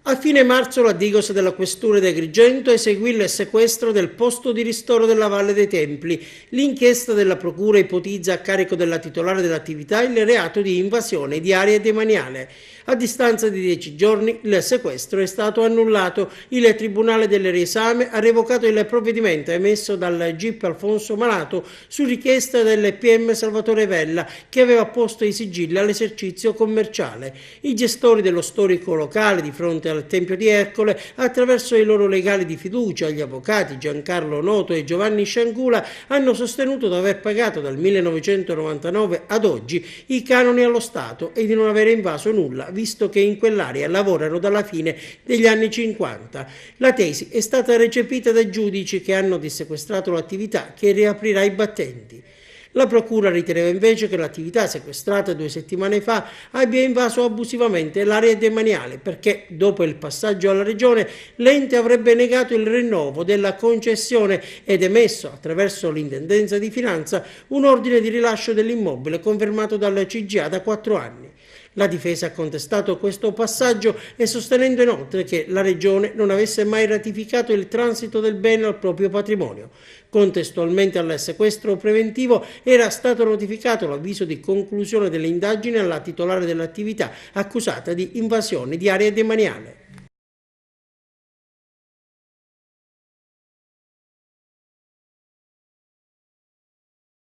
A fine marzo la Digos della Questura di Agrigento eseguì il sequestro del posto di ristoro della Valle dei Templi. L'inchiesta della Procura ipotizza a carico della titolare dell'attività il reato di invasione di area demaniale. A distanza di 10 giorni il sequestro è stato annullato. Il Tribunale del Riesame ha revocato il provvedimento emesso dal GIP Alfonso Malato su richiesta del PM Salvatore Vella, che aveva posto i sigilli all'esercizio commerciale. I gestori dello storico locale di fronte al Tempio di Ercole, attraverso i loro legali di fiducia, gli avvocati Giancarlo Noto e Giovanni Sciangula, hanno sostenuto di aver pagato dal 1999 ad oggi i canoni allo Stato e di non aver invaso nulla, visto che in quell'area lavorano dalla fine degli anni 50. La tesi è stata recepita dai giudici che hanno dissequestrato l'attività, che riaprirà i battenti. La procura riteneva invece che l'attività sequestrata 2 settimane fa abbia invaso abusivamente l'area demaniale, perché dopo il passaggio alla regione l'ente avrebbe negato il rinnovo della concessione ed emesso, attraverso l'intendenza di finanza, un ordine di rilascio dell'immobile confermato dal CGA da 4 anni. La difesa ha contestato questo passaggio e sostenendo inoltre che la Regione non avesse mai ratificato il transito del bene al proprio patrimonio. Contestualmente al sequestro preventivo era stato notificato l'avviso di conclusione delle indagini alla titolare dell'attività accusata di invasione di area demaniale.